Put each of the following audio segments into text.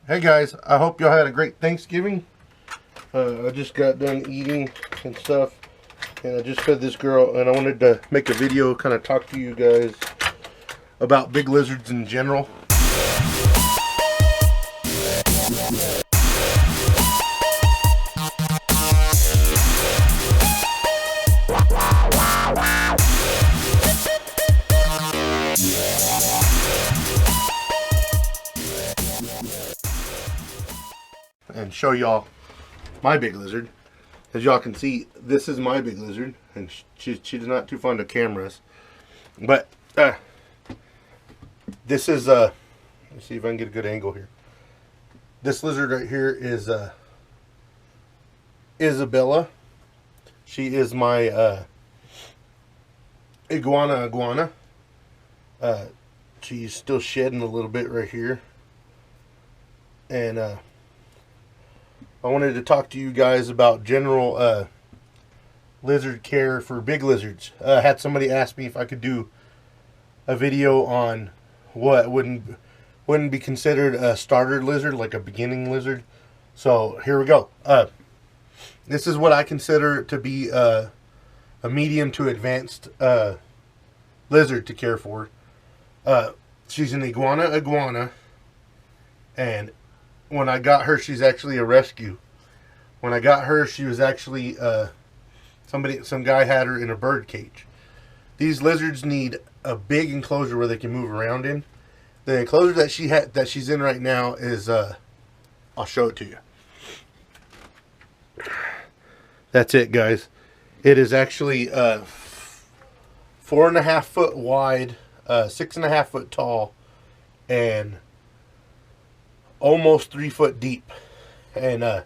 Hey guys, I hope y'all had a great Thanksgiving. I just got done eating and stuff, and I just fed this girl, and I wanted to make a video, kind of talk to you guys about big lizards in general. And show y'all my big lizard. As y'all can see, this is my big lizard, and she's not too fond of cameras. But this is let's see if I can get a good angle here. This lizard right here is Isabella. She is my iguana. She's still shedding a little bit right here, and I wanted to talk to you guys about general lizard care for big lizards. I had somebody ask me if I could do a video on what wouldn't be considered a starter lizard, like a beginning lizard. So here we go. This is what I consider to be a medium to advanced lizard to care for. She's an iguana, and when I got her, she's actually a rescue. When I got her, she was actually some guy had her in a bird cage. These lizards need a big enclosure where they can move around in. The enclosure that she's in right now is I'll show it to you. That's it, guys. It is actually 4.5 foot wide, 6.5 foot tall, and almost 3 foot deep. And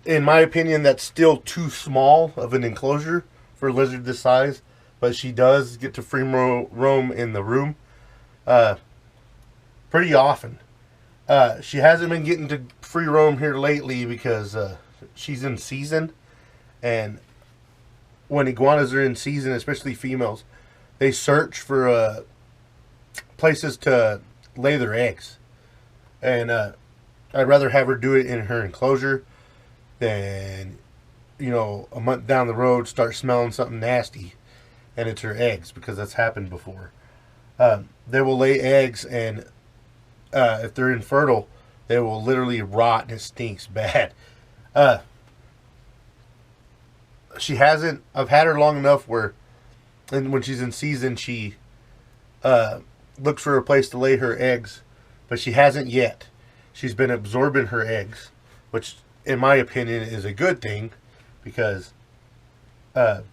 in my opinion, that's still too small of an enclosure for a lizard this size, but she does get to free roam in the room pretty often. She hasn't been getting to free roam here lately because she's in season, and when iguanas are in season, especially females, they search for places to lay their eggs. And I'd rather have her do it in her enclosure than, you know, a month down the road start smelling something nasty and it's her eggs, because that's happened before. They will lay eggs, and if they're infertile, they will literally rot, and it stinks bad. I've had her long enough where, and when she's in season, she looks for a place to lay her eggs, but she hasn't yet. She's been absorbing her eggs, which in my opinion is a good thing, because my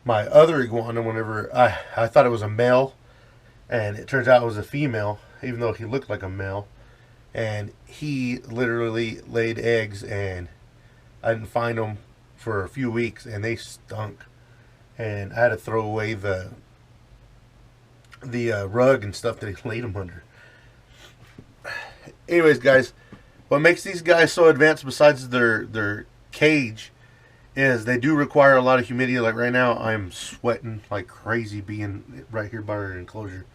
other iguana, whenever I thought it was a male, and it turns out it was a female, even though he looked like a male, and he literally laid eggs, and I didn't find them for a few weeks, and they stunk, and I had to throw away the rug and stuff that he laid them under. Anyways, guys, what makes these guys so advanced, besides their cage, is they do require a lot of humidity. Like right now, I'm sweating like crazy being right here by our enclosure.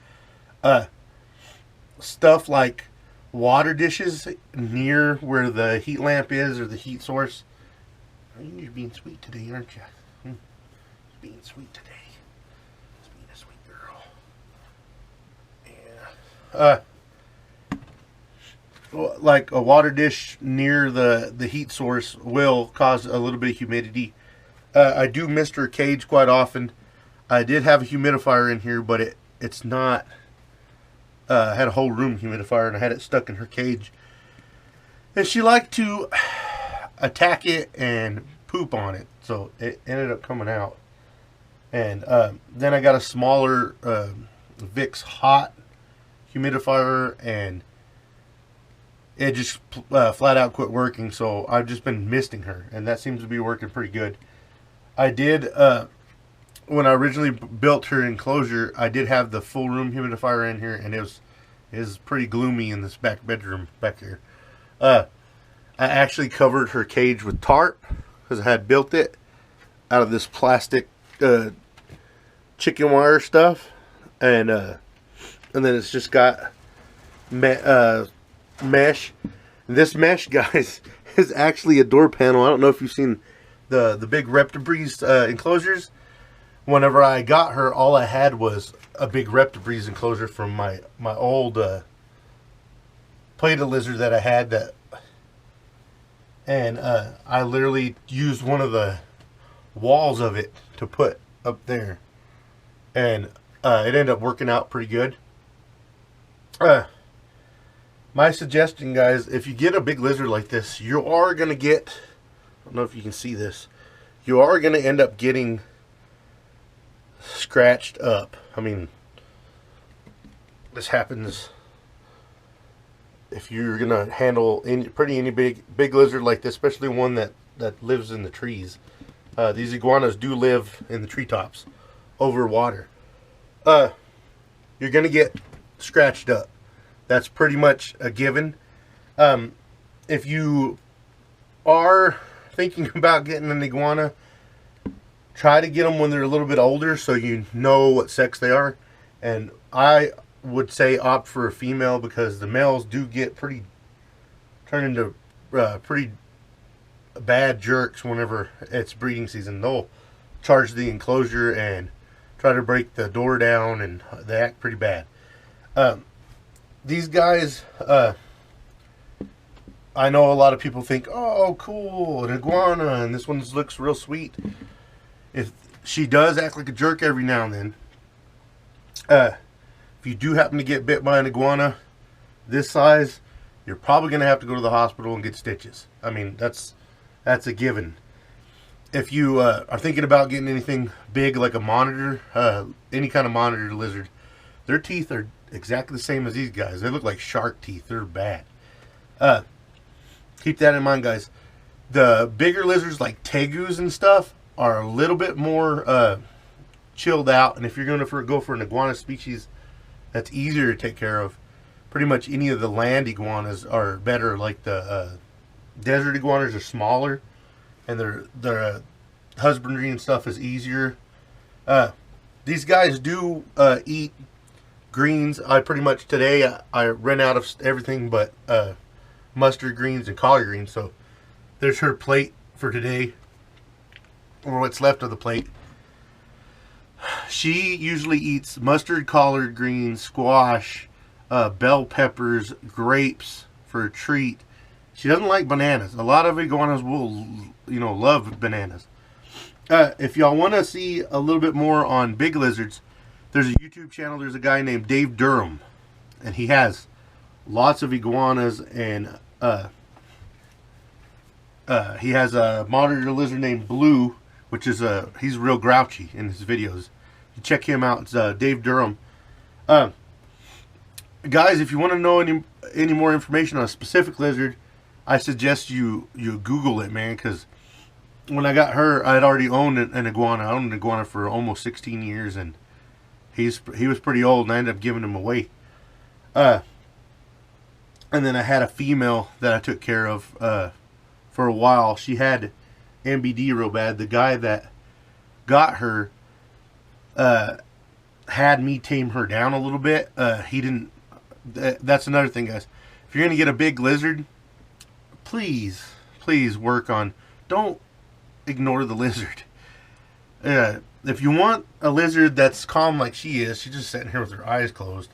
Stuff like water dishes near where the heat lamp is, or the heat source. You're being sweet today, aren't you? Being sweet today. Just being a sweet girl. Yeah. Like a water dish near the heat source will cause a little bit of humidity. I do mist her cage quite often. I did have a humidifier in here, but it's not. I had a whole room humidifier, and I had it stuck in her cage. And she liked to attack it and poop on it, so it ended up coming out. And then I got a smaller Vicks hot humidifier, and it just flat out quit working, so I've just been misting her, and that seems to be working pretty good. I did, when I originally built her enclosure, I did have the full room humidifier in here, and it was pretty gloomy in this back bedroom back here. I actually covered her cage with tarp, because I had built it out of this plastic chicken wire stuff, and then it's just got mesh. This mesh, guys, is actually a door panel. I don't know if you've seen the big Reptibreeze enclosures. Whenever I got her, all I had was a big Reptibreeze enclosure from my old plated lizard that I had, and I literally used one of the walls of it to put up there, and it ended up working out pretty good. My suggestion, guys, if you get a big lizard like this, you are going to get, I don't know if you can see this, you are going to end up getting scratched up. I mean, this happens if you're going to handle any big lizard like this, especially one that lives in the trees. These iguanas do live in the treetops over water. You're going to get scratched up. That's pretty much a given. If you are thinking about getting an iguana, try to get them when they're a little bit older so you know what sex they are. And I would say opt for a female, because the males do get turn into pretty bad jerks whenever it's breeding season. They'll charge the enclosure and try to break the door down, and they act pretty bad. These guys, I know a lot of people think, oh, cool, an iguana, and this one looks real sweet. If she does act like a jerk every now and then, if you do happen to get bit by an iguana this size, you're probably going to have to go to the hospital and get stitches. I mean, that's a given. If you are thinking about getting anything big like a monitor, any kind of monitor lizard, their teeth are exactly the same as these guys. They look like shark teeth. They're bad. Keep that in mind, guys. The bigger lizards like tegus and stuff are a little bit more chilled out, and if you're going to go for an iguana species that's easier to take care of, pretty much any of the land iguanas are better. Like the desert iguanas are smaller, and their husbandry and stuff is easier. These guys do eat greens. I pretty much today I ran out of everything but mustard greens and collard greens. So there's her plate for today, or what's left of the plate. She usually eats mustard, collard greens, squash, bell peppers, grapes for a treat. She doesn't like bananas. A lot of iguanas will, love bananas. If y'all want to see a little bit more on big lizards, there's a YouTube channel. There's a guy named Dave Durham, and he has lots of iguanas, and he has a monitor lizard named Blue, which is he's real grouchy in his videos. You check him out. It's Dave Durham. Guys, if you want to know any more information on a specific lizard, I suggest you Google it, man, because when I got her, I had already owned an iguana. I owned an iguana for almost 16 years, and he was pretty old, and I ended up giving him away. And then I had a female that I took care of for a while. She had MBD real bad. The guy that got her had me tame her down a little bit. He didn't. That's another thing, guys. If you're gonna get a big lizard, please work on. Don't ignore the lizard. If you want a lizard that's calm like she is, she's just sitting here with her eyes closed.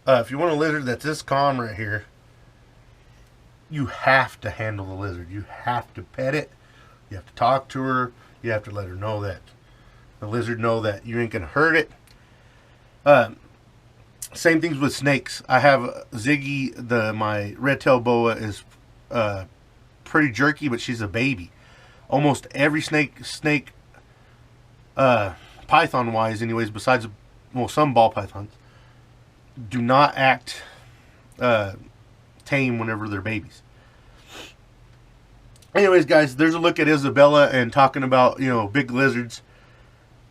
If you want a lizard that's this calm right here, you have to handle the lizard. You have to pet it. You have to talk to her. You have to let her know that the lizard know that you ain't gonna hurt it. Same things with snakes. I have Ziggy, my red-tailed boa is pretty jerky, but she's a baby. Almost every snake, python-wise anyways, besides, some ball pythons, do not act tame whenever they're babies. Anyways, guys, there's a look at Isabella and talking about, big lizards.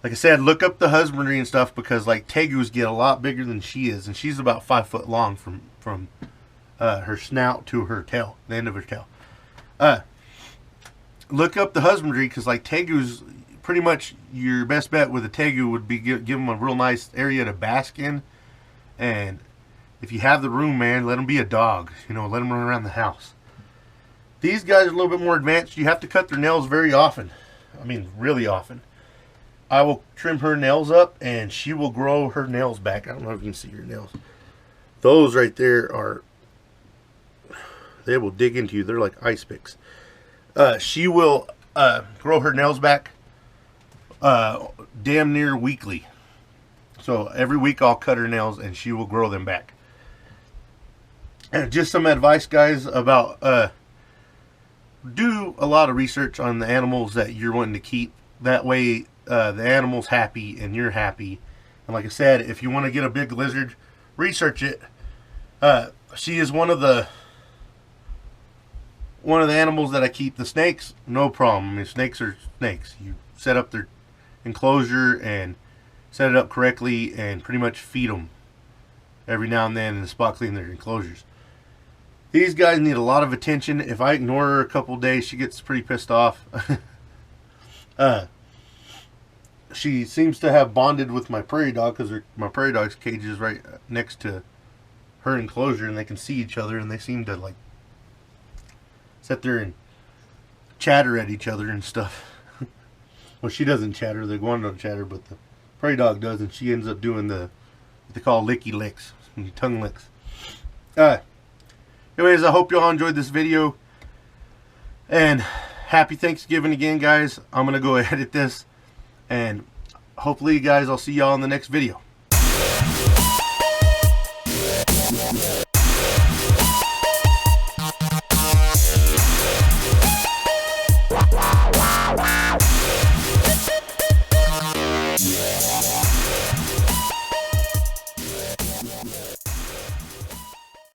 Like I said, look up the husbandry and stuff, because like tegus get a lot bigger than she is, and she's about 5 foot long from her snout to her tail, the end of her tail. Look up the husbandry, because like tegus, pretty much your best bet with a tegu would be give them a real nice area to bask in, and If you have the room, man, let them be a dog. You know, let them run around the house. These guys are a little bit more advanced. You have to cut their nails very often. I mean, really often. I will trim her nails up, and she will grow her nails back. I don't know if you can see her nails. Those right there are, they will dig into you. They're like ice picks. She will grow her nails back damn near weekly. So every week I'll cut her nails, and she will grow them back. And just some advice, guys, about do a lot of research on the animals that you're wanting to keep. That way the animal's happy and you're happy. And like I said, if you want to get a big lizard, research it. She is one of the animals that I keep. The snakes, no problem. I mean, snakes are snakes. You set up their enclosure and set it up correctly and pretty much feed them every now and then and spot clean their enclosures. These guys need a lot of attention. If I ignore her a couple days, she gets pretty pissed off. She seems to have bonded with my prairie dog, because my prairie dog's cage is right next to her enclosure, and they can see each other, and they seem to like sit there and chatter at each other and stuff. Well, she doesn't chatter. The iguana don't chatter, but the prairie dog does, and she ends up doing what they call licky licks, tongue licks. Anyways, I hope y'all enjoyed this video, and happy Thanksgiving again, guys. I'm gonna go edit this, and hopefully, guys, I'll see y'all in the next video.